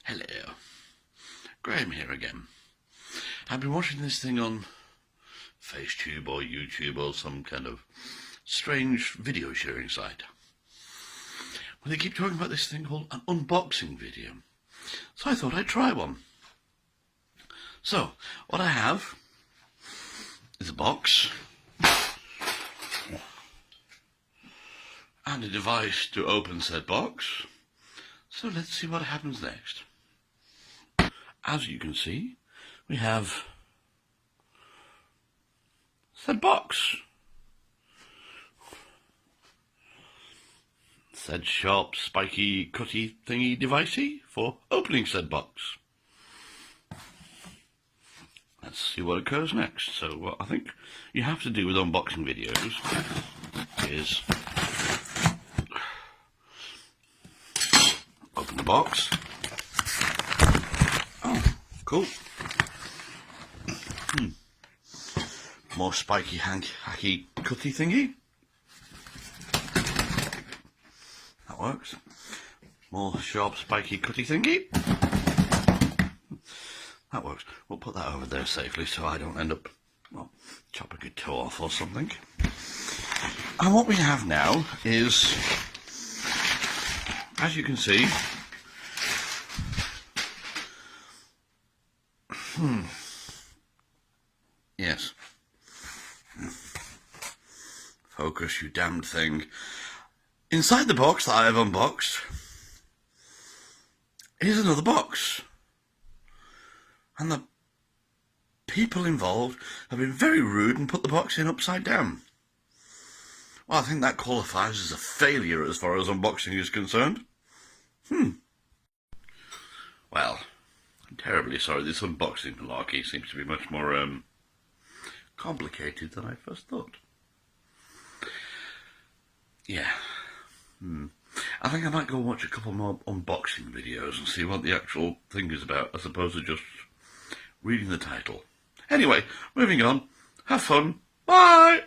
Hello, Graham here again. I've been watching this thing on FaceTube or YouTube or some kind of strange video sharing site. Well, they keep talking about this thing called an unboxing video. So I thought I'd try one. So, what I have is a box and a device to open said box. So let's see what happens next. As you can see, we have said box. Said sharp, spiky, cutty thingy devicey for opening said box. Let's see what occurs next. So what I think you have to do with unboxing videos is open the box. Oh, cool. More spiky, hacky, cutty thingy. That works. More sharp, spiky, cutty thingy. That works. We'll put that over there safely so I don't end up, well, chopping a toe off or something. And what we have now is, as you can see, yes. Focus, you damned thing. Inside the box that I have unboxed is another box. And the people involved have been very rude and put the box in upside down. Well, I think that qualifies as a failure as far as unboxing is concerned. Well, I'm terribly sorry. This unboxing malarkey seems to be much more complicated than I first thought. Yeah. I think I might go watch a couple more unboxing videos and see what the actual thing is about, as opposed to just reading the title. Anyway, moving on. Have fun. Bye!